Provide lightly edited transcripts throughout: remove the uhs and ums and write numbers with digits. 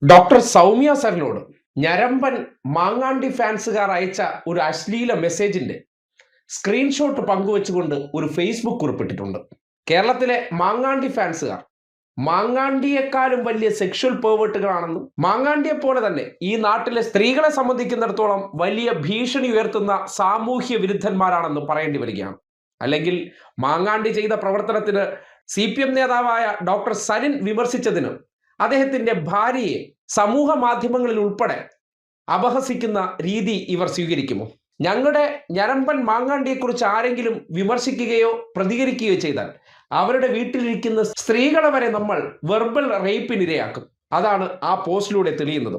Doctor Soumya സരിനോട് ഞരമ്പൻ മാങ്ങാണ്ടി ഫാൻസുകാർ അയച്ച ഒരു അശ്ലീല മെസ്സേജിന്റെ സ്ക്രീൻഷോട്ട് പങ്കുവെച്ചുകൊണ്ട് ഒരു ഫേസ്ബുക്ക് കുറിപ്പിട്ടിട്ടുണ്ട്. കേരളത്തിലെ മാങ്ങാണ്ടി ഫാൻസുകാർ മാങ്ങാണ്ടിയെക്കാളും വലിയ സെക്ഷൽ പേവേർട്ടുകളാണെന്നും മാങ്ങാണ്ടിയെ പോലെ തന്നെ ഈ നാട്ടിലെ സ്ത്രീകളെ സംബന്ധിക്കുന്നിടത്തോളം വലിയ ഭീഷണി ഉയർത്തുന്ന സാമൂഹ്യ വിരുദ്ധന്മാരാണെന്ന് പറയേണ്ടി വരികയാണ്. അല്ലെങ്കിൽ മാങ്ങാണ്ടി ചെയ്ത പ്രവർത്തനത്തിന് CPM നേതാവായ ഡോക്ടർ സരിൻ വിമർശിച്ചതിന് അദ്ദേഹത്തിന്റെ ഭാര്യയെ സമൂഹ മാധ്യമങ്ങളിൽ ഉൾപ്പെടെ അപഹസിക്കുന്ന രീതി ഇവർ സ്വീകരിക്കുമോ? ഞങ്ങളുടെ ഞരമ്പൻ മാങ്ങാണ്ടിയെക്കുറിച്ച് ആരെങ്കിലും വിമർശിക്കുകയോ പ്രതികരിക്കുകയോ ചെയ്താൽ അവരുടെ വീട്ടിലിരിക്കുന്ന സ്ത്രീകളെ വരെ നമ്മൾ വെർബൽ റേപ്പിനിരയാക്കും. അതാണ് ആ പോസ്റ്റിലൂടെ തെളിയുന്നത്.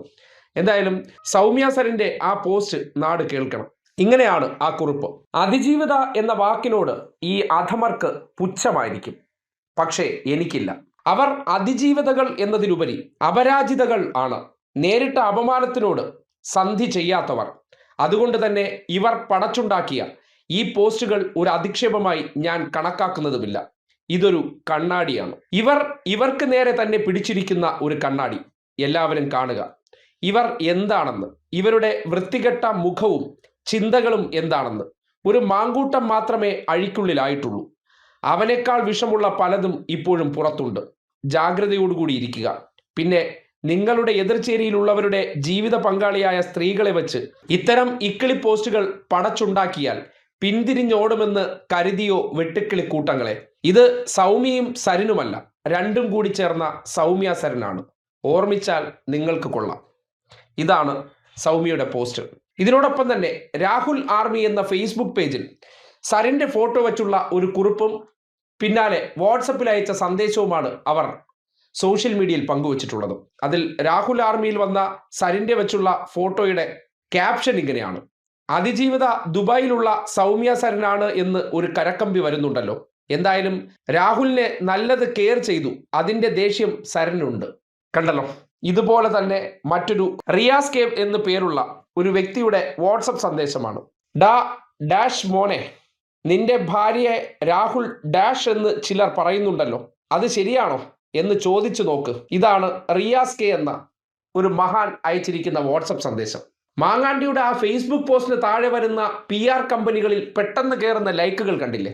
എന്തായാലും സൗമ്യ സരിന്റെ ആ പോസ്റ്റ് നാട് കേൾക്കണം. ഇങ്ങനെയാണ് ആ കുറിപ്പ്. അതിജീവിത എന്ന വാക്കിനോട് ഈ അധമർക്ക് പുച്ഛമായിരിക്കും, പക്ഷേ എനിക്കില്ല. അവർ അതിജീവിതകൾ എന്നതിലുപരി അപരാജിതകൾ ആണ്. നേരിട്ട അപമാനത്തിനോട് സന്ധി ചെയ്യാത്തവർ. അതുകൊണ്ട് തന്നെ ഇവർ പടച്ചുണ്ടാക്കിയ ഈ പോസ്റ്റുകൾ ഒരു അധിക്ഷേപമായി ഞാൻ കണക്കാക്കുന്നതുമില്ല. ഇതൊരു കണ്ണാടിയാണ്. ഇവർക്ക് നേരെ തന്നെ പിടിച്ചിരിക്കുന്ന ഒരു കണ്ണാടി. എല്ലാവരും കാണുക ഇവർ എന്താണെന്ന്, ഇവരുടെ വൃത്തികെട്ട മുഖവും ചിന്തകളും എന്താണെന്ന്. ഒരു മാങ്കൂട്ടം മാത്രമേ അഴിക്കുള്ളിലായിട്ടുള്ളൂ. അവനേക്കാൾ വിഷമുള്ള പലതും ഇപ്പോഴും പുറത്തുണ്ട്. ജാഗ്രതയോടുകൂടി ഇരിക്കുക. പിന്നെ നിങ്ങളുടെ എതിർചേരിയിലുള്ളവരുടെ ജീവിത പങ്കാളിയായ സ്ത്രീകളെ വെച്ച് ഇത്തരം ഇക്കിളി പോസ്റ്റുകൾ പടച്ചുണ്ടാക്കിയാൽ പിന്തിരിഞ്ഞോടുമെന്ന് കരുതിയോ വെട്ടുക്കിളി കൂട്ടങ്ങളെ? ഇത് സൗമ്യയും സരിനുമല്ല, രണ്ടും കൂടി ചേർന്ന സൗമ്യ സരിനാണ്. ഓർമ്മിച്ചാൽ നിങ്ങൾക്ക് കൊള്ളാം. ഇതാണ് സൗമ്യയുടെ പോസ്റ്റ്. ഇതിനോടൊപ്പം തന്നെ രാഹുൽ ആർമി എന്ന ഫേസ്ബുക്ക് പേജിൽ സരിന്റെ ഫോട്ടോ വെച്ചുള്ള ഒരു കുറിപ്പും പിന്നാലെ വാട്സപ്പിൽ അയച്ച സന്ദേശവുമാണ് അവർ സോഷ്യൽ മീഡിയയിൽ പങ്കുവച്ചിട്ടുള്ളത്. അതിൽ രാഹുൽ ആർമിയിൽ വന്ന സരിന്റെ വെച്ചുള്ള ഫോട്ടോയുടെ ക്യാപ്ഷൻ ഇങ്ങനെയാണ്: അതിജീവിത ദുബായിലുള്ള സൗമ്യ സരിനാണ് എന്ന് ഒരു കരക്കമ്പി വരുന്നുണ്ടല്ലോ. എന്തായാലും രാഹുലിനെ നല്ലത് കെയർ ചെയ്തു, അതിന്റെ ദേഷ്യം സരിനുണ്ട്. കണ്ടല്ലോ. ഇതുപോലെ തന്നെ മറ്റൊരു റിയാസ് കേവ് എന്ന് പേരുള്ള ഒരു വ്യക്തിയുടെ വാട്സപ്പ് സന്ദേശമാണ്. ഡാഷ് മോനെ, നിന്റെ ഭാര്യയെ രാഹുൽ ഡാഷ് എന്ന് ചിലർ പറയുന്നുണ്ടല്ലോ, അത് ശരിയാണോ എന്ന് ചോദിച്ചു നോക്ക്. ഇതാണ് റിയാസ് കെ എന്ന ഒരു മഹാൻ അയച്ചിരിക്കുന്ന വാട്സപ്പ് സന്ദേശം. മാങ്ങാണ്ടിയുടെ ആ ഫേസ്ബുക്ക് പോസ്റ്റിന് താഴെ വരുന്ന PR കമ്പനികളിൽ പെട്ടെന്ന് കയറുന്ന ലൈക്കുകൾ കണ്ടില്ലേ?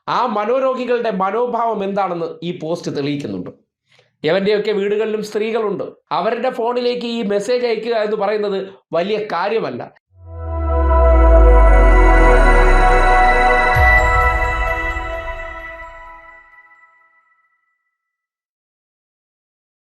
ആ മനോരോഗികളുടെ മനോഭാവം എന്താണെന്ന് ഈ പോസ്റ്റ് തെളിയിക്കുന്നുണ്ട്. എവന്റെയൊക്കെ വീടുകളിലും സ്ത്രീകളുണ്ട്. അവരുടെ ഫോണിലേക്ക് ഈ മെസ്സേജ് അയക്കുക എന്ന് പറയുന്നത് വലിയ കാര്യമല്ല.